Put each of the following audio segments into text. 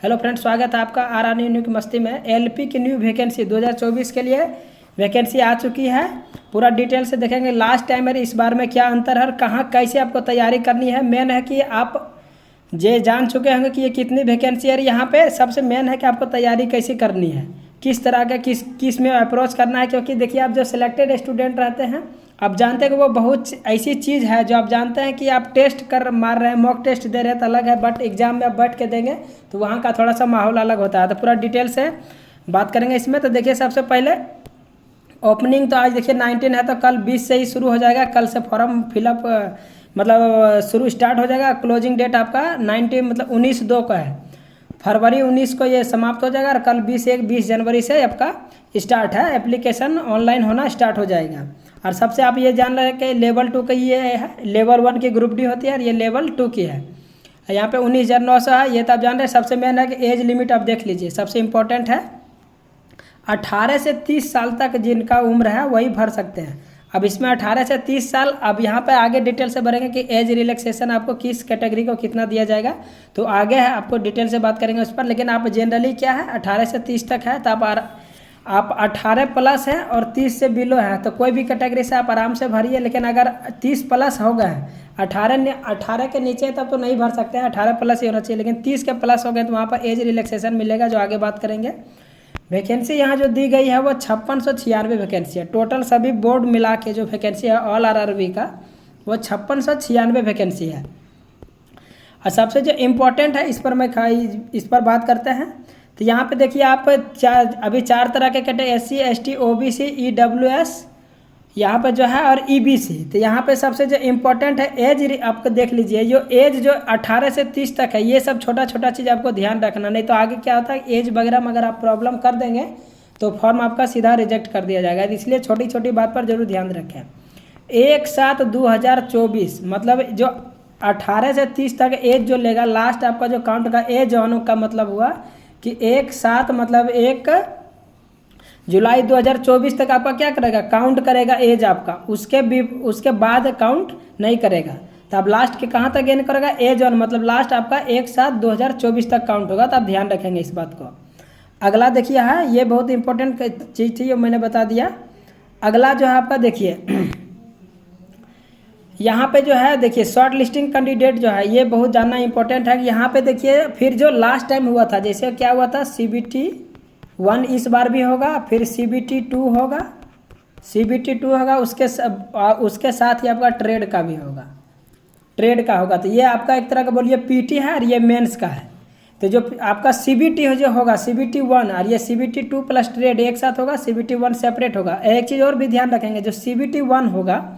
Hello friends, स्वागत है आपका आर न्यू की मस्ती में। एलपी की न्यू वैकेंसी 2024 के लिए वैकेंसी आ चुकी है। पूरा डिटेल से देखेंगे लास्ट टाइम और इस बार में क्या अंतर है और कहाँ कैसे आपको तैयारी करनी है। मेन है कि आप ये जान चुके होंगे कि ये कितनी वैकेंसी है। यहाँ पे सबसे मेन है कि आपको तैयारी कैसे करनी है, किस तरह का किस में अप्रोच करना है। क्योंकि देखिए, आप जो सिलेक्टेड स्टूडेंट रहते हैं, आप जानते हैं कि वो बहुत ऐसी चीज़ है जो आप जानते हैं कि आप टेस्ट कर मार रहे हैं, मॉक टेस्ट दे रहे हैं तो अलग है, बट एग्जाम में आप बैठ के देंगे तो वहाँ का थोड़ा सा माहौल अलग होता है। तो पूरा डिटेल से बात करेंगे इसमें। तो देखिए, सबसे पहले ओपनिंग तो आज देखिए 19 है, तो कल 20 से ही शुरू हो जाएगा। कल से फॉर्म फिलअप मतलब शुरू स्टार्ट हो जाएगा। क्लोजिंग डेट आपका 19 मतलब 19/2 का है, फरवरी 19 को ये समाप्त हो जाएगा और कल 20 जनवरी से आपका स्टार्ट है। एप्लीकेशन ऑनलाइन होना स्टार्ट हो जाएगा। और सबसे आप ये जान रहे हैं कि लेवल 2 का ये है, लेवल 1 की ग्रुप डी होती है और ये लेवल 2 की है। यहाँ पे 19,900 है, ये तो आप जान रहे हैं। सबसे मेन है कि एज लिमिट आप देख लीजिए, सबसे इम्पोर्टेंट है 18 से 30 साल तक जिनका उम्र है वही भर सकते हैं। अब इसमें 18 से 30 साल, अब यहाँ पे आगे डिटेल से भरेंगे कि एज रिलैक्सेशन आपको किस कैटेगरी को कितना दिया जाएगा, तो आगे है आपको डिटेल से बात करेंगे उस पर। लेकिन आप जनरली क्या है 18 से 30 तक है, तो आप 18 प्लस है और 30 से बिलो है तो कोई भी कैटेगरी से आप आराम से भरिए। लेकिन अगर 30 प्लस हो गए हैं, 18 के नीचे तब तो नहीं भर सकते हैं, 18 प्लस ही होना चाहिए। लेकिन 30 के प्लस हो गए तो वहाँ पर एज रिलैक्सेशन मिलेगा, जो आगे बात करेंगे। वैकेंसी यहाँ जो दी गई है वो 5696 वैकेंसी है। टोटल सभी बोर्ड मिला के जो वैकेंसी है ऑल आरआरबी का, वो 5696 वैकेंसी है। और सबसे जो इम्पोर्टेंट है इस पर बात करते हैं। तो यहाँ पे देखिए, आप अभी चार तरह के category SC ST OBC EWS यहाँ पे जो है और EBC। तो यहाँ पे सबसे जो इम्पोर्टेंट है एज, आपको देख लीजिए जो एज जो 18 से 30 तक है, ये सब छोटा छोटा चीज़ आपको ध्यान रखना, नहीं तो आगे क्या होता है एज वगैरह में अगर आप प्रॉब्लम कर देंगे तो फॉर्म आपका सीधा रिजेक्ट कर दिया जाएगा। इसलिए छोटी छोटी बात पर जरूर ध्यान रखें। 1/7/2024 मतलब जो 18 से 30 तक एज जो लेगा, लास्ट आपका जो काउंट का एज ऑन का मतलब हुआ कि 1/7 मतलब 1 जुलाई 2024 तक आपका क्या करेगा, काउंट करेगा एज आपका। उसके बाद काउंट नहीं करेगा। तो आप लास्ट के कहाँ तक गेन करेगा, एज ऑन मतलब लास्ट आपका 1/7/2024 तक काउंट होगा। तो आप ध्यान रखेंगे इस बात को। अगला देखिए है, ये बहुत इंपॉर्टेंट चीज़ थी, ये मैंने बता दिया। अगला जो है आपका देखिए यहाँ पे जो है देखिए शॉर्ट लिस्टिंग कैंडिडेट जो है, ये बहुत जानना इंपॉर्टेंट है। यहाँ पे देखिए फिर जो लास्ट टाइम हुआ था, जैसे क्या हुआ था CBT 1 इस बार भी होगा, फिर CBT 2 होगा, उसके साथ ही आपका ट्रेड का भी होगा, ट्रेड का होगा। तो ये आपका एक तरह का बोलिए PT है और ये मेंस का है। तो जो आपका CBT जो होगा CBT 1 और ये CBT 2 प्लस ट्रेड एक साथ होगा, CBT 1 सेपरेट होगा। एक चीज़ और भी ध्यान रखेंगे, जो CBT 1 होगा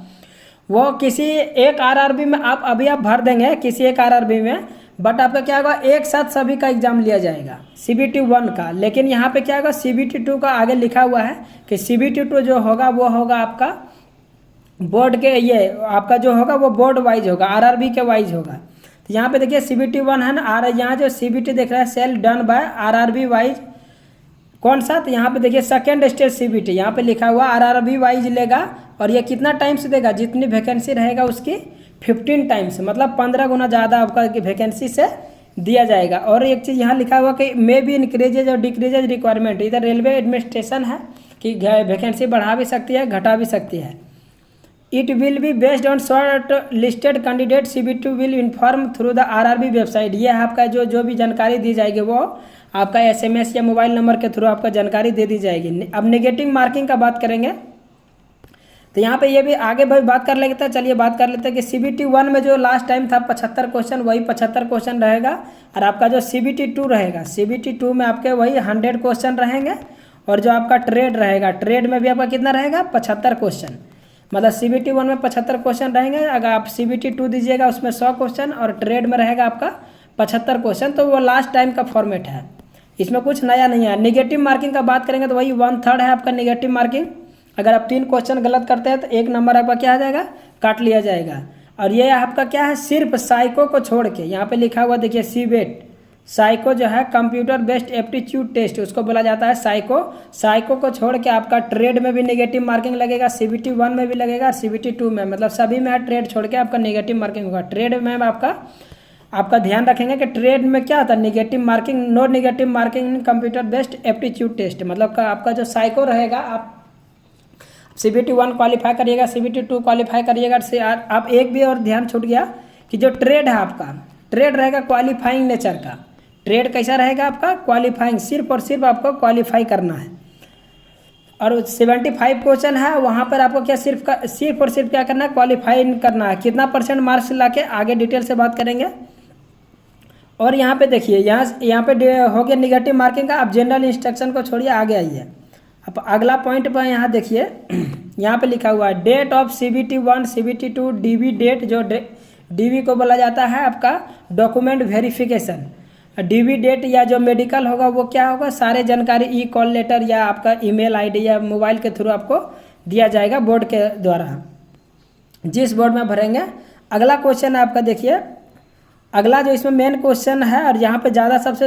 वो किसी एक RRB में आप भर देंगे किसी एक RRB में, बट आपका क्या होगा एक साथ सभी का एग्जाम लिया जाएगा CBT 1 का। लेकिन यहाँ पे क्या होगा CBT 2 का आगे लिखा हुआ है कि CBT 2 जो होगा वो होगा आपका बोर्ड के, ये आपका जो होगा वो बोर्ड वाइज होगा, RRB के वाइज होगा। तो यहाँ पे देखिए CBT 1 है ना, यहाँ जो CBT देख रहा है shall done by RRB wise कौन सा, तो यहाँ पे देखिए सेकेंड स्टेज CBT यहाँ पे लिखा हुआ RRB वाइज लेगा। और ये कितना टाइम्स देगा, जितनी वैकेंसी रहेगा उसकी 15 टाइम्स मतलब 15 गुना ज़्यादा आपका वैकेंसी से दिया जाएगा। और एक चीज़ यहाँ लिखा हुआ कि मे बी इंक्रीजेज और डिक्रीजेज रिक्वायरमेंट, इधर रेलवे एडमिनिस्ट्रेशन है कि वैकेंसी बढ़ा भी सकती है घटा भी सकती है। It will be based on short listed candidate, CBT will inform through the RRB website. ये आपका जो भी जानकारी दी जाएगी वो आपका SMS या मोबाइल नंबर के थ्रू आपका जानकारी दे दी जाएगी। अब नेगेटिव मार्किंग का बात करेंगे, तो यहाँ पे ये भी आगे भाई बात कर लेते हैं। चलिए बात कर लेते हैं कि CBT 1 में जो लास्ट टाइम था 75 क्वेश्चन, वही 75 क्वेश्चन रहेगा। और आपका जो CBT 2 रहेगा, CBT 2 में आपके वही 100 क्वेश्चन रहेंगे। और जो आपका ट्रेड रहेगा, ट्रेड में भी आपका कितना रहेगा 75 क्वेश्चन, मतलब CBT 1 में 75 क्वेश्चन रहेंगे। अगर आप CBT 2 दीजिएगा उसमें 100 क्वेश्चन और ट्रेड में रहेगा आपका 75 क्वेश्चन। तो वो लास्ट टाइम का फॉर्मेट है, इसमें कुछ नया नहीं है। नेगेटिव मार्किंग का बात करेंगे तो वही 1/3 है आपका नेगेटिव मार्किंग। अगर आप 3 क्वेश्चन गलत करते हैं तो 1 नंबर आपका क्या आ जाएगा, काट लिया जाएगा। और ये आपका क्या है, सिर्फ साइको को छोड़ के यहाँ पे लिखा हुआ देखिए CBET, साइको जो है कंप्यूटर बेस्ड एप्टीट्यूड टेस्ट उसको बोला जाता है साइको को छोड़ के आपका ट्रेड में भी नेगेटिव मार्किंग लगेगा, CBT 1 में भी लगेगा और CBT 2 में, मतलब सभी में है ट्रेड छोड़ के आपका नेगेटिव मार्किंग होगा। ट्रेड में आपका आपका ध्यान रखेंगे कि ट्रेड में क्या होता है, negative marking, no negative marking इन कंप्यूटर बेस्ड एप्टीट्यूड टेस्ट, मतलब आपका जो साइको रहेगा, आप CBT 1 क्वालिफाई करिएगा, CBT 2 क्वालिफाई करिएगा। से आप एक भी और ध्यान छूट गया कि जो ट्रेड है आपका, ट्रेड रहेगा क्वालिफाइंग नेचर का। ट्रेड कैसा रहेगा आपका, क्वालिफाइंग, सिर्फ और सिर्फ आपको क्वालिफाई करना है। और 75 क्वेश्चन है, वहाँ पर आपको क्या सिर्फ और सिर्फ क्या करना है, क्वालिफाई करना है। कितना % मार्क्स लाके आगे डिटेल से बात करेंगे। और यहाँ पे देखिए, यहाँ पे हो गया निगेटिव मार्किंग का। अब जनरल इंस्ट्रक्शन को छोड़िए, आगे आइए। अब अगला पॉइंट पर यहाँ देखिए, यहाँ पे लिखा हुआ है date of CBT 1 CBT 2 DV date, जो DV को बोला जाता है आपका डॉक्यूमेंट वेरिफिकेशन। DV डेट या जो मेडिकल होगा वो क्या होगा, सारे जानकारी ई कॉल लेटर या आपका email ID या मोबाइल के थ्रू आपको दिया जाएगा बोर्ड के द्वारा, जिस बोर्ड में भरेंगे। अगला क्वेश्चन आपका देखिए, अगला जो इसमें मेन क्वेश्चन है और यहाँ पे ज़्यादा सबसे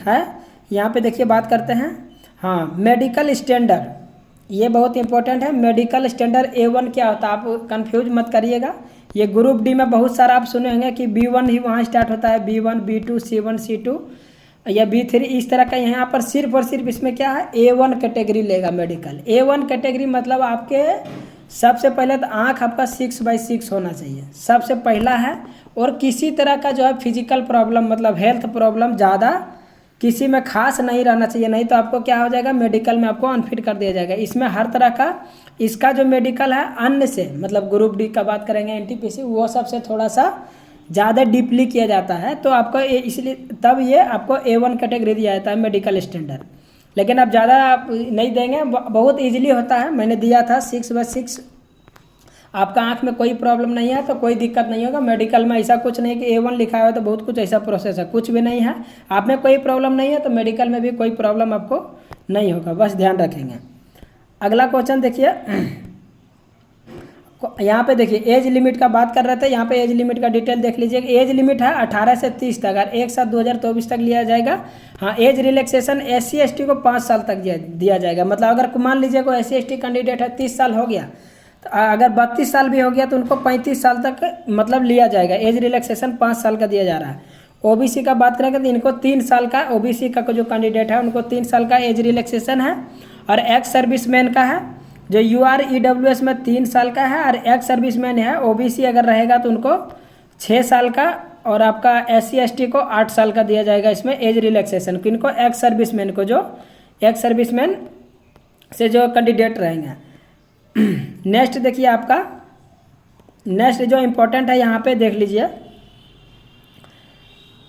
है, यहाँ पे देखिए बात करते हैं। हाँ, मेडिकल स्टैंडर्ड, ये बहुत इंपॉर्टेंट है। मेडिकल स्टैंडर्ड A1 क्या होता है, आप कंफ्यूज मत करिएगा। ये ग्रुप डी में बहुत सारा आप सुने होंगे कि B1 ही वहाँ स्टार्ट होता है, B1 B2 C1 C2 या B3 इस तरह का। यहाँ पर सिर्फ और सिर्फ इसमें क्या है, A1 कैटेगरी लेगा मेडिकल। A1 कैटेगरी मतलब आपके सबसे पहले तो आँख आपका 6/6 होना चाहिए, सबसे पहला है। और किसी तरह का जो है फिजिकल प्रॉब्लम, मतलब हेल्थ प्रॉब्लम ज़्यादा किसी में खास नहीं रहना चाहिए, नहीं तो आपको क्या हो जाएगा, मेडिकल में आपको अनफिट कर दिया जाएगा। इसमें हर तरह का इसका जो मेडिकल है अन्य से, मतलब ग्रुप डी का बात करेंगे, NTPC, वो सबसे थोड़ा सा ज़्यादा डीपली किया जाता है। तो आपको इसलिए तब ये आपको A1 कैटेगरी दिया जाता है मेडिकल स्टैंडर्ड। लेकिन अब ज़्यादा आप नहीं देंगे, बहुत ईजिली होता है। मैंने दिया था 6/6। आपका आंख में कोई प्रॉब्लम नहीं है तो कोई दिक्कत नहीं होगा। मेडिकल में ऐसा कुछ नहीं कि A1 लिखा हुआ है तो बहुत कुछ ऐसा प्रोसेस है, कुछ भी नहीं है। आप में कोई प्रॉब्लम नहीं है तो मेडिकल में भी कोई प्रॉब्लम आपको नहीं होगा, बस ध्यान रखेंगे। अगला क्वेश्चन देखिए, यहाँ पे देखिए एज लिमिट का बात कर रहे थे। यहाँ पे एज लिमिट का डिटेल देख लीजिए। एज लिमिट है 18 से 30 तक, और एक साथ 2024 तक लिया जाएगा। हाँ, एज रिलैक्सेशन SC ST को 5 साल तक दिया जाएगा। मतलब अगर मान लीजिए कोई SC ST कैंडिडेट है, 30 साल हो गया, तो अगर 32 साल भी हो गया तो उनको 35 साल तक मतलब लिया जाएगा। एज रिलैक्सेशन 5 साल का दिया जा रहा है। OBC का बात करेंगे तो इनको 3 साल का, OBC का जो कैंडिडेट है उनको 3 साल का एज रिलैक्सेशन है। और एक्स सर्विसमैन का है, जो UR EWS में 3 साल का है, और एक्स सर्विसमैन है OBC अगर रहेगा तो उनको 6 साल का, और आपका SC ST को 8 साल का दिया जाएगा इसमें एज रिलैक्सेशन। किनको, एक्स सर्विसमैन को, जो एक्स सर्विसमैन से जो कैंडिडेट रहेंगे। नेक्स्ट देखिए, आपका नेक्स्ट जो इम्पोर्टेंट है यहाँ पे देख लीजिए,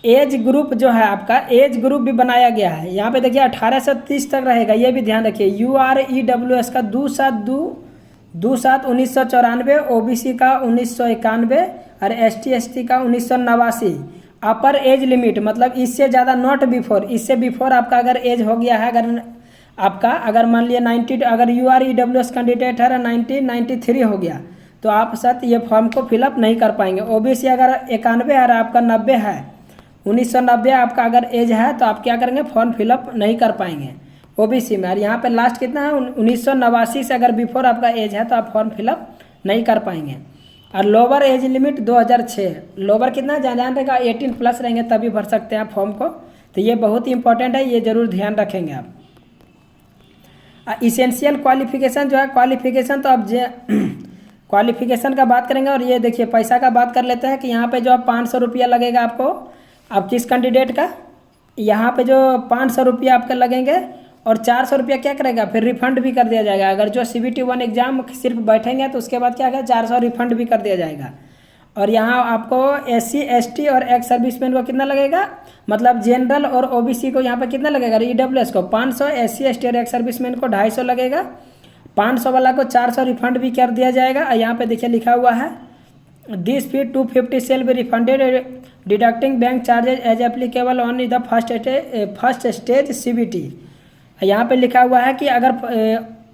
एज ग्रुप जो है आपका, एज ग्रुप भी बनाया गया है। यहाँ पे देखिए 18 से 30 तक रहेगा, ये भी ध्यान रखिए। UR EWS का 2/7/1994, OBC का 1991 और ST ST का 1989। अपर एज लिमिट मतलब इससे ज़्यादा, नॉट बिफोर, इससे बिफोर आपका अगर एज हो गया है, अगर मान लिया 90, अगर UR EWS कैंडिडेट है 1993 हो गया तो आप साथ ये फॉर्म को फिलअप नहीं कर पाएंगे। OBC अगर 91 है और आपका 90 है, 1990 आपका अगर एज है तो आप क्या करेंगे, फॉर्म फिलअप नहीं कर पाएंगे OBC में। और यहाँ पे लास्ट कितना है, 1989 से अगर बिफोर आपका एज है तो आप फॉर्म फिलअप नहीं कर पाएंगे। और लोअर एज लिमिट 2006, लोअर कितना जान रहेगा, 18+ रहेंगे तभी भर सकते हैं आप फॉर्म को। तो ये बहुत ही इंपॉर्टेंट है, ये जरूर ध्यान रखेंगे आप। इसेंशियल क्वालिफिकेशन जो है, क्वालिफिकेशन तो अब क्वालिफिकेशन का बात करेंगे। और ये देखिए पैसा का बात कर लेते हैं कि यहाँ पे जो 500 रुपया लगेगा आपको, अब किस कैंडिडेट का, यहाँ पे जो 500 रुपया आपका लगेंगे, और 400 रुपया क्या करेगा, फिर रिफंड भी कर दिया जाएगा। अगर जो CBT 1 एग्जाम सिर्फ बैठेंगे तो उसके बाद क्या होगा, 400 रिफंड भी कर दिया जाएगा। और यहाँ आपको SC ST और एक्स सर्विसमैन को कितना लगेगा, मतलब जनरल और OBC को यहाँ पे कितना लगेगा, EWS को 500, SC ST और एक्स सर्विसमैन को 250 लगेगा। 500 वाला को 400 रिफंड भी कर दिया जाएगा। और यहाँ पे देखिए लिखा हुआ है, this fee 250 shall be refunded deducting bank charges as applicable on the first stage CBT। यहाँ पे लिखा हुआ है कि अगर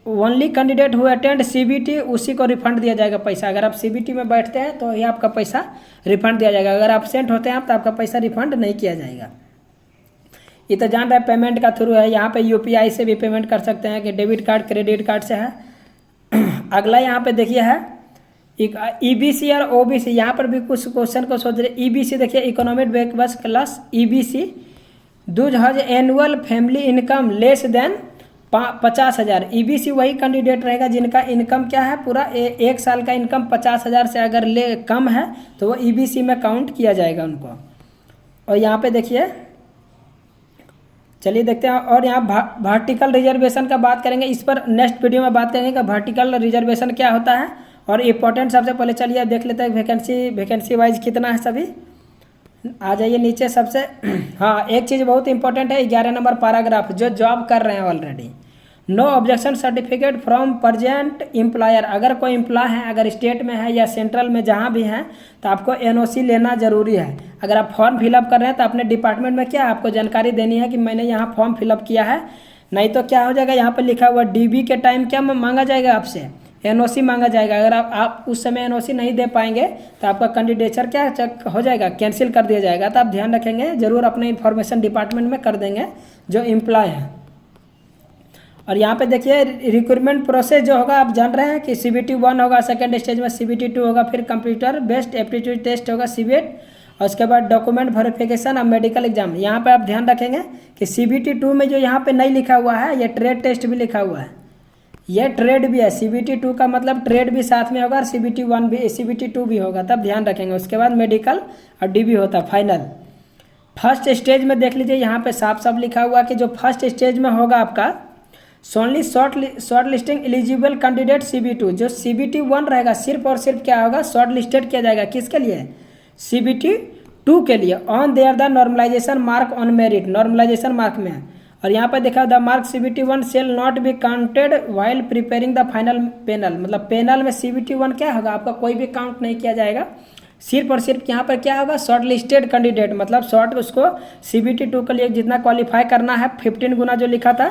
only candidate who attend CBT उसी को रिफंड दिया जाएगा पैसा। अगर आप CBT में बैठते हैं तो ये आपका पैसा रिफंड दिया जाएगा, अगर एब्सेंट होते हैं तो आपका पैसा रिफंड नहीं किया जाएगा। ये तो जान रहे हैं पेमेंट का थ्रू है। यहाँ पे UPI से भी पेमेंट कर सकते हैं कि डेबिट कार्ड क्रेडिट कार्ड से है। अगला यहाँ पे देखिए है ईबीसी और ओबीसी, यहाँ पर भी कुछ क्वेश्चन को सोच रहे। ईबीसी देखिए economic backward class, EBC do has annual family income less than 50,000। EBC वही कैंडिडेट रहेगा जिनका इनकम क्या है, पूरा एक साल का इनकम 50,000 से अगर ले कम है तो वो ईबीसी में काउंट किया जाएगा उनको। और यहाँ पे देखिए, चलिए देखते हैं। और यहाँ वर्टिकल रिजर्वेशन का बात करेंगे, इस पर नेक्स्ट वीडियो में बात करेंगे कि वर्टिकल रिजर्वेशन क्या होता है। और इम्पोर्टेंट सबसे पहले चलिए देख लेते हैं वैकेंसी वाइज कितना है सभी। आ जाइए नीचे सबसे। हाँ, एक चीज़ बहुत इंपॉर्टेंट है, 11 नंबर पैराग्राफ, जो जॉब कर रहे हैं already, no objection certificate from present employer. अगर कोई एम्प्लॉय है, अगर स्टेट में है या सेंट्रल में जहाँ भी है, तो आपको एनओसी लेना जरूरी है। अगर आप फॉर्म फिलअप कर रहे हैं तो अपने डिपार्टमेंट में क्या आपको जानकारी देनी है कि मैंने यहाँ फॉर्म फिलअप किया है, नहीं तो क्या हो जाएगा, यहाँ पर लिखा हुआ डीबी के टाइम क्या मांगा जाएगा आपसे, एनओसी मांगा जाएगा। अगर आप उस समय एनओसी नहीं दे पाएंगे तो आपका कैंडिडेचर क्या हो जाएगा, कैंसिल कर दिया जाएगा। तो आप ध्यान रखेंगे, जरूर अपने इन्फॉर्मेशन डिपार्टमेंट में कर देंगे जो एम्प्लॉय है। और यहाँ पे देखिए रिक्रूटमेंट प्रोसेस जो होगा, आप जान रहे हैं कि CBT 1 होगा, सेकेंड स्टेज में CBT 2 होगा, फिर कंप्यूटर बेस्ड एप्टीट्यूड टेस्ट होगा CBET, और उसके बाद डॉक्यूमेंट वेरिफिकेशन और मेडिकल एग्जाम। यहाँ पे आप ध्यान रखेंगे कि CBT 2 में जो यहाँ पे नहीं लिखा हुआ है, ये ट्रेड टेस्ट भी लिखा हुआ है, ये ट्रेड भी है। CBT 2 का मतलब ट्रेड भी साथ में होगा और CBT 1 भी, CBT 2 भी होगा, तब ध्यान रखेंगे। उसके बाद मेडिकल और DB होता है फाइनल। फर्स्ट स्टेज में देख लीजिए, यहाँ पे साफ साफ लिखा हुआ कि जो फर्स्ट स्टेज में होगा आपका solely short listing eligible candidate CB2, जो CBT 1 रहेगा सिर्फ और सिर्फ क्या होगा, शॉर्ट लिस्टेड किया जाएगा। किसके लिए, CBT 2 के लिए। On there the normalization mark on merit, normalization mark में। और यहाँ पर देखा the mark CBT 1 shall not be counted while preparing the final panel, मतलब पैनल में CBT 1 क्या होगा, आपका कोई भी काउंट नहीं किया जाएगा। सिर्फ और सिर्फ यहाँ पर क्या होगा, शॉर्ट लिस्टेड कैंडिडेट, मतलब शॉर्ट उसको CBT 2 के लिए जितना क्वालिफाई करना है 15 गुना जो लिखा था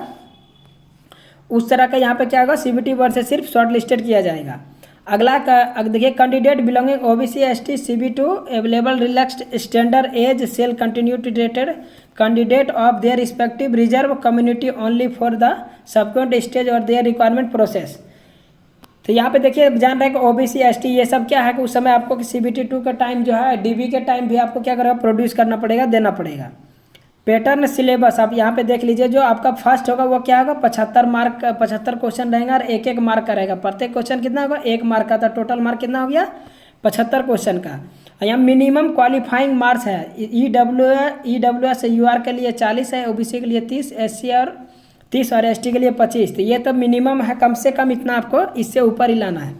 उस तरह का यहाँ पे क्या होगा, CBT 1 से सिर्फ शॉर्ट लिस्टेड किया जाएगा। अगला का देखिए, candidate belonging OBC ST CB2 available relaxed standard age shall continue to dated candidate of their respective reserve community only for the subsequent stage और देयर रिक्वायरमेंट प्रोसेस। तो यहाँ पे देखिए जान रहे हैं कि OBC ST ये सब क्या है कि उस समय आपको CBT 2 का टाइम जो है, DB के टाइम भी आपको क्या करेगा, प्रोड्यूस करना पड़ेगा, देना पड़ेगा। पैटर्न सिलेबस आप यहाँ पे देख लीजिए, जो आपका फर्स्ट होगा वो क्या होगा, 75 क्वेश्चन रहेगा और एक एक मार्क का रहेगा। प्रत्येक क्वेश्चन कितना होगा, 1 मार्क का। था टोटल मार्क कितना हो गया, 75 क्वेश्चन का। यहाँ मिनिमम क्वालिफाइंग मार्क्स है, EWS UR के लिए 40 है, OBC के लिए 30, SC और 30 और ST के लिए 25। तो ये तो मिनिमम है, कम से कम इतना आपको इससे ऊपर ही लाना है।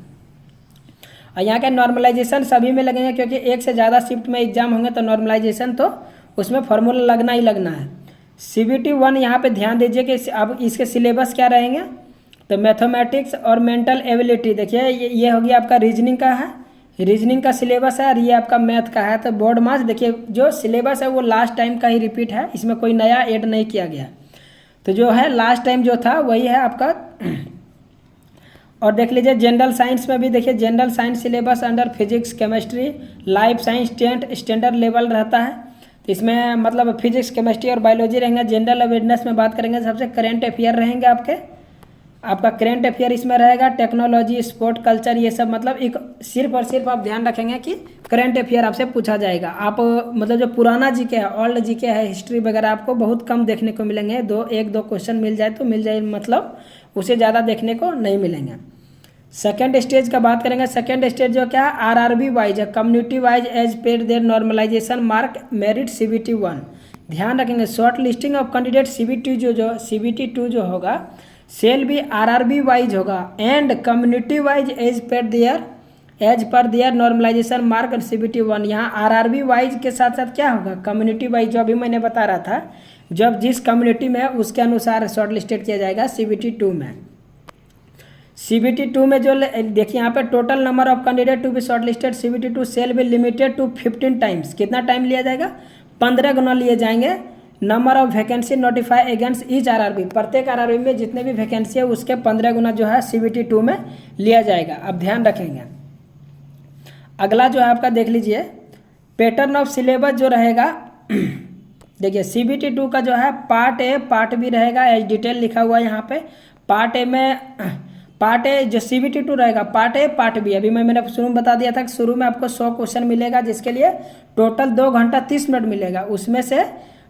और यहाँ का नॉर्मलाइजेशन सभी में लगेंगे, क्योंकि एक से ज़्यादा शिफ्ट में एग्जाम होंगे तो नॉर्मलाइजेशन तो उसमें फार्मूला लगना ही लगना है। CBT 1 यहाँ पे ध्यान दीजिए कि अब इसके सिलेबस क्या रहेंगे, तो मैथमेटिक्स और मेंटल एबिलिटी। देखिए ये हो गया आपका रीजनिंग का है, रीजनिंग का सिलेबस है, और ये आपका मैथ का है। तो बोर्ड मार्क्स देखिए जो सिलेबस है वो लास्ट टाइम का ही रिपीट है, इसमें कोई नया ऐड नहीं किया गया। तो जो है लास्ट टाइम जो था वही है आपका। और देख लीजिए जनरल साइंस में भी देखिए, general science syllabus under physics chemistry life science 10th standard level रहता है। तो इसमें मतलब फिजिक्स केमिस्ट्री और बायोलॉजी रहेंगे। जनरल अवेयरनेस में बात करेंगे, सबसे करेंट अफेयर रहेंगे आपका करेंट अफेयर इसमें रहेगा। टेक्नोलॉजी, स्पोर्ट, कल्चर, ये सब मतलब एक सिर्फ और सिर्फ आप ध्यान रखेंगे कि करेंट अफेयर आपसे पूछा जाएगा। आप मतलब जो पुराना जीके है, ओल्ड जीके है, हिस्ट्री वगैरह आपको बहुत कम देखने को मिलेंगे। एक दो क्वेश्चन मिल जाए तो मिल जाए, मतलब उसे ज़्यादा देखने को नहीं मिलेंगे। सेकेंड स्टेज का बात करेंगे। सेकेंड स्टेज जो क्या है, RRB वाइज है, community wise as paid their normalization mark merit CBT 1। ध्यान रखेंगे short listing of candidate CBT 2 जो होगा सेल भी RRB वाइज होगा and community wise as per their normalization mark CBT 1। यहाँ RRB वाइज के साथ साथ क्या होगा, कम्युनिटी वाइज, जो अभी मैंने बता रहा था, जब जिस कम्युनिटी में है उसके अनुसार शॉर्ट लिस्टेड किया जाएगा CBT 2 में। CBT 2 में जो देखिए यहाँ पे total number of candidate to be short listed CBT 2 shall be limited to 15 times. कितना टाइम लिया जाएगा, 15 गुना लिए जाएंगे। Number of vacancy notified against each RRB, प्रत्येक RRB में जितने भी वैकेंसी है उसके 15 गुना जो है CBT 2 में लिया जाएगा। अब ध्यान रखेंगे। अगला जो है आपका देख लीजिए पैटर्न ऑफ सिलेबस जो रहेगा। देखिए CBT 2 का जो है पार्ट A पार्ट B रहेगा, एज डिटेल लिखा हुआ है यहाँ पे। पार्ट A में पार्ट ए जो CBT 2 रहेगा, पार्ट ए पार्ट बी। अभी मैंने शुरू में बता दिया था कि शुरू में आपको 100 क्वेश्चन मिलेगा, जिसके लिए टोटल 2 घंटा 30 मिनट मिलेगा। उसमें से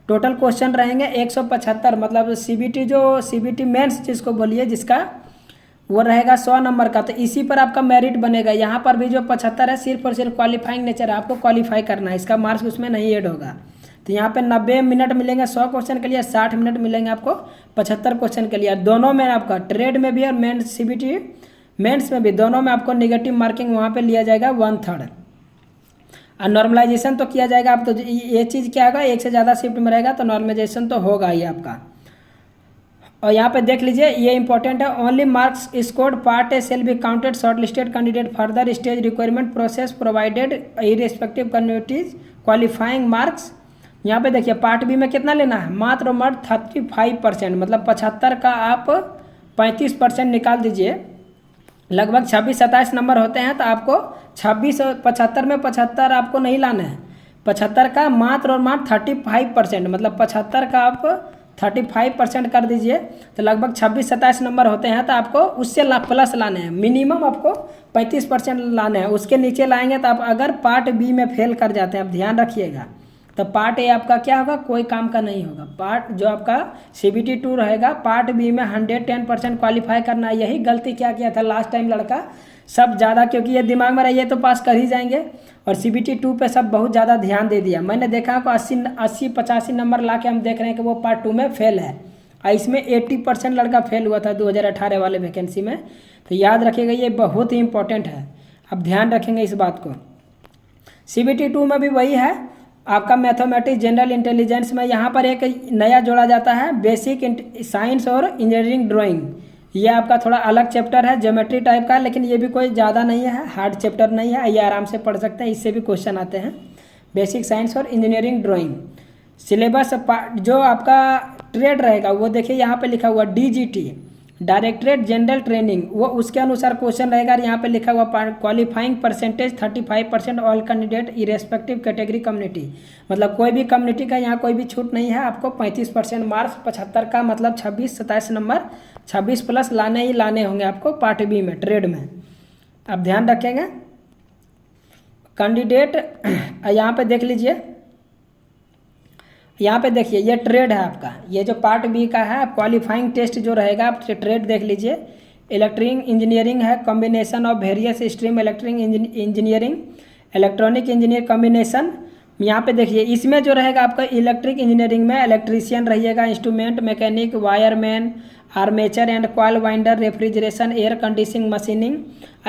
टोटल क्वेश्चन रहेंगे 175, मतलब CBT मेंस जिसको बोलिए, जिसका वो रहेगा 100 नंबर का। तो इसी पर आपका मेरिट बनेगा। यहाँ पर भी जो 75 है सिर्फ और सिर्फ क्वालिफाइंग नेचर है, आपको क्वालिफाई करना है, इसका मार्क्स उसमें नहीं ऐड होगा। तो यहाँ पे 90 मिनट मिलेंगे 100 क्वेश्चन के लिए, 60 मिनट मिलेंगे आपको 75 क्वेश्चन के लिए। दोनों में आपका ट्रेड में भी और मेंस CBT मेंस में भी, दोनों में आपको नेगेटिव मार्किंग वहाँ पे लिया जाएगा 1/3। और नॉर्मलाइजेशन तो किया जाएगा। आप तो ये चीज़ क्या होगा, एक से ज़्यादा शिफ्ट में रहेगा तो नॉर्मलाइजेशन तो होगा ही आपका। और यहाँ पे देख लीजिए, ये इंपॉर्टेंट है। Only marks scored part A shall be counted short listed candidate further stage requirement process provided irrespective communities qualifying marks. यहाँ पे देखिए पार्ट बी में कितना लेना है, मात्र 35%, मतलब 75 का आप 35% निकाल दीजिए, लगभग 26-27 नंबर होते हैं। तो आपको 26 और 75 में 75 आपको नहीं लाना है, 75 का मात्र और मात्र 35%, मतलब 75 का आप 35% कर दीजिए, तो लगभग 26-27 नंबर होते हैं। तो आपको उससे प्लस लाने हैं, मिनिमम आपको 35% लाने हैं। उसके नीचे लाएंगे तो आप अगर पार्ट बी में फेल कर जाते हैं, आप ध्यान रखिएगा, तो पार्ट ए आपका क्या होगा, कोई काम का नहीं होगा। पार्ट जो आपका CBT 2 रहेगा, पार्ट बी में 110% क्वालिफाई करना है। यही गलती क्या किया था लास्ट टाइम लड़का सब ज़्यादा, क्योंकि ये दिमाग में रही है तो पास कर ही जाएंगे, और CBT 2 पे सब बहुत ज़्यादा ध्यान दे दिया। मैंने देखा को 80-85 नंबर ला के हम देख रहे हैं कि वो पार्ट 2 में फेल है, और इसमें 80% लड़का फेल हुआ था 2018 वाले वैकेंसी में। तो याद रखिएगा, ये बहुत ही इंपॉर्टेंट है, अब ध्यान रखेंगे इस बात को। CBT 2 में भी वही है आपका, मैथमेटिक्स जनरल इंटेलिजेंस में यहाँ पर एक नया जोड़ा जाता है, बेसिक साइंस और इंजीनियरिंग ड्राइंग। ये आपका थोड़ा अलग चैप्टर है, ज्योमेट्री टाइप का, लेकिन ये भी कोई ज़्यादा नहीं है, हार्ड चैप्टर नहीं है, ये आराम से पढ़ सकते हैं, इससे भी क्वेश्चन आते हैं। बेसिक साइंस और इंजीनियरिंग ड्राइंग सिलेबस जो आपका ट्रेड रहेगा, वो देखिए यहाँ पे लिखा हुआ DGT, डायरेक्टरेट जनरल ट्रेनिंग, वो उसके अनुसार क्वेश्चन रहेगा। और यहाँ पे लिखा हुआ qualifying percentage 35% all candidate irrespective category community, मतलब कोई भी कम्युनिटी का यहाँ कोई भी छूट नहीं है। आपको 35% मार्क्स, 75 का मतलब 26-27 नंबर, 26 प्लस लाने ही लाने होंगे आपको पार्ट बी में, ट्रेड में। अब ध्यान रखेंगे कैंडिडेट, यहाँ पे देख लीजिए, यहाँ पे देखिए ये ट्रेड है आपका, ये जो पार्ट बी का है क्वालिफाइंग टेस्ट जो रहेगा, आप ट्रेड देख लीजिए। इलेक्ट्रिक इंजीनियरिंग है, combination of various stream, electric engineering, electronic engineer combination. यहाँ पे देखिए इसमें जो रहेगा आपका इलेक्ट्रिक इंजीनियरिंग में इलेक्ट्रीशियन रहिएगा, instrument mechanic, wireman, armature and coil winder, refrigeration, air conditioning, machining.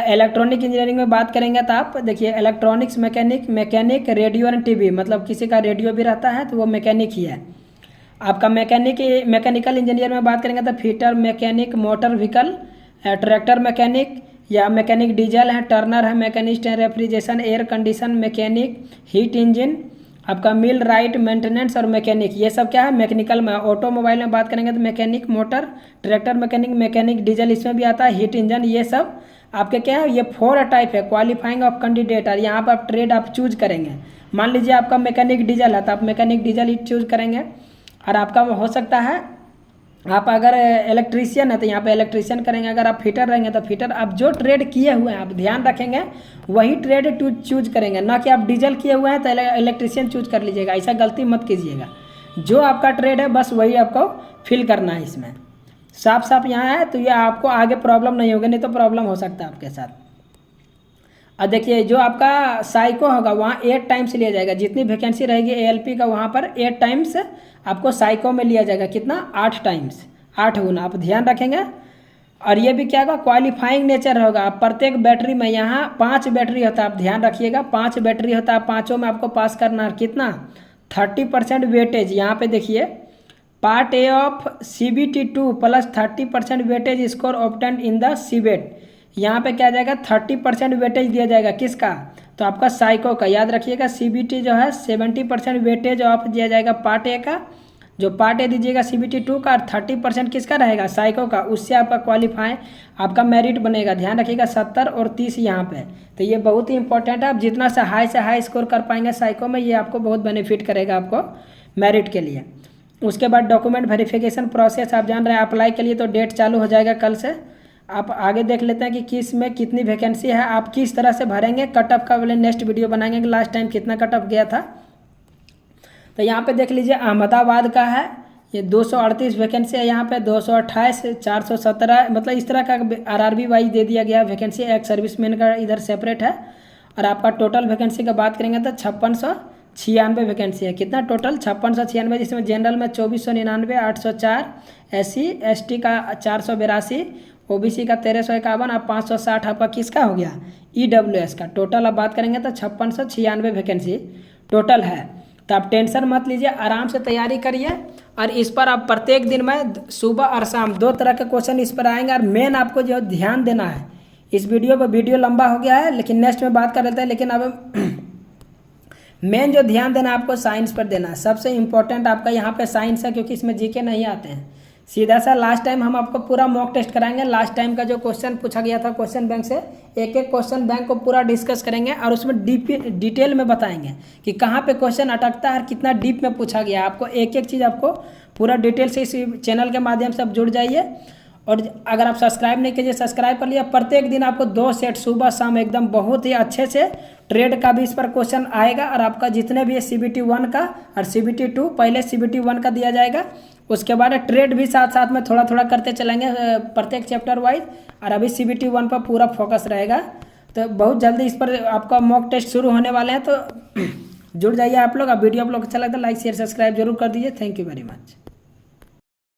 Electronic engineering में बात करेंगे तो आप देखिए electronics mechanic, radio and TV, मतलब किसी का रेडियो भी रहता है तो वो मैकेनिक ही है आपका। मैकेनिकल इंजीनियर में बात करेंगे तो fitter mechanic, motor vehicle, tractor mechanic या मैकेनिक डीजल है, टर्नर है, मैकेनिस्ट है, refrigeration, air condition mechanic, heat engine आपका, मिल राइट, मेंटेनेंस और मैकेनिक, ये सब क्या है मैकेनिकल में। ऑटोमोबाइल में बात करेंगे तो mechanic motor, tractor mechanic, mechanic diesel इसमें भी आता है, हीट इंजन, ये सब आपके क्या है, ये 4 टाइप है क्वालिफाइंग ऑफ कैंडिडेट। और यहाँ पर आप ट्रेड आप चूज करेंगे, मान लीजिए आपका मैकेनिक डीजल है तो आप मैकेनिक डीजल ही चूज करेंगे। और आपका हो सकता है आप अगर इलेक्ट्रीशियन है तो यहाँ पे इलेक्ट्रीशियन करेंगे, अगर आप फिटर रहेंगे तो फिटर। आप जो ट्रेड किए हुए हैं आप ध्यान रखेंगे वही ट्रेड चूज करेंगे, ना कि आप डीजल किए हुए हैं तो इलेक्ट्रीशियन चूज कर लीजिएगा, ऐसा गलती मत कीजिएगा। जो आपका ट्रेड है बस वही आपको फिल करना है। इसमें साफ साफ यहाँ है तो ये आपको आगे प्रॉब्लम नहीं होगी, नहीं तो प्रॉब्लम हो सकता है आपके साथ। और देखिए जो आपका साइको होगा वहाँ 8 टाइम्स लिया जाएगा, जितनी वैकेंसी रहेगी ALP का वहाँ पर 8 टाइम्स आपको साइको में लिया जाएगा। कितना, 8 टाइम्स, 8 गुना, आप ध्यान रखेंगे। और ये भी क्या होगा, क्वालिफाइंग नेचर होगा। प्रत्येक बैटरी में यहाँ 5 बैटरी होता है, आप ध्यान रखिएगा 5 बैटरी होता है, 5 में आपको पास करना है। कितना, 30% वेटेज। यहाँ पे देखिए part A of CBT 2 plus 30% weightage score obtained in the CBT. यहाँ पे क्या जाएगा, 30% वेटेज दिया जाएगा, किसका, तो आपका साइको का। याद रखिएगा CBT जो है 70% वेटेज ऑफ दिया जाएगा पार्ट ए का, जो पार्ट ए दीजिएगा CBT 2 का, और 30% किसका रहेगा, साइको का। उससे आपका क्वालिफाई आपका मेरिट बनेगा। ध्यान रखिएगा 70 और 30 यहाँ पे, तो ये बहुत ही इंपॉर्टेंट है। आप जितना से हाई स्कोर कर पाएंगे साइको में, ये आपको बहुत बेनिफिट करेगा आपको मेरिट के लिए। उसके बाद डॉक्यूमेंट वेरिफिकेशन प्रोसेस आप जान रहे हैं, अप्लाई के लिए तो डेट चालू हो जाएगा कल से। आप आगे देख लेते हैं कि किस में कितनी वैकेंसी है, आप किस तरह से भरेंगे। कट ऑफ का वाले नेक्स्ट वीडियो बनाएंगे कि लास्ट टाइम कितना कट ऑफ गया था। तो यहाँ पे देख लीजिए अहमदाबाद का है, ये 238 वैकेंसी है यहाँ पे, 228, 417, मतलब इस तरह का आरआरबी वाइज दे दिया गया वैकेंसी। एक सर्विसमैन का इधर सेपरेट है। और आपका टोटल वैकेंसी का बात करेंगे तो 5696 वैकेंसी है। कितना टोटल? 5696, जिसमें जनरल में 2499, 804, SC ST का 482, OBC का 1351 और 560 आपका किसका हो गया? EWS का। टोटल अब बात करेंगे तो 5696 वैकेंसी टोटल है। तो आप टेंशन मत लीजिए, आराम से तैयारी करिए। और इस पर आप प्रत्येक दिन में सुबह और शाम 2 तरह के क्वेश्चन इस पर आएंगे। और मेन आपको जो ध्यान देना है इस वीडियो पर, वीडियो लंबा हो गया है लेकिन नेक्स्ट में बात कर लेते हैं। लेकिन अब मेन जो ध्यान देना है आपको साइंस पर देना है। सबसे इम्पोर्टेंट आपका यहाँ पे साइंस है, क्योंकि इसमें जीके नहीं आते हैं। सीधा सा लास्ट टाइम हम आपको पूरा मॉक टेस्ट कराएंगे। लास्ट टाइम का जो क्वेश्चन पूछा गया था क्वेश्चन बैंक से, एक एक क्वेश्चन बैंक को पूरा डिस्कस करेंगे और उसमें डिटेल में बताएंगे कि कहाँ पे क्वेश्चन अटकता है और कितना डीप में पूछा गया। आपको एक एक चीज़ आपको पूरा डिटेल से इस चैनल के माध्यम से आप जुड़ जाइए। और अगर आप सब्सक्राइब नहीं कीजिए, सब्सक्राइब कर लिया। प्रत्येक दिन आपको 2 सेट सुबह शाम एकदम बहुत ही अच्छे से ट्रेड का भी इस पर क्वेश्चन आएगा। और आपका जितने भी है CBT 1 का और CBT 2, पहले CBT 1 का दिया जाएगा, उसके बाद ट्रेड भी साथ साथ में थोड़ा थोड़ा करते चलेंगे प्रत्येक चैप्टर वाइज। और अभी CBT 1 पर पूरा फोकस रहेगा। तो बहुत जल्दी इस पर आपका मॉक टेस्ट शुरू होने वाले हैं। तो जुड़ जाइए आप लोग। अब वीडियो आप लोग अच्छा लगता है लाइक शेयर सब्सक्राइब जरूर कर दीजिए। Thank you very much.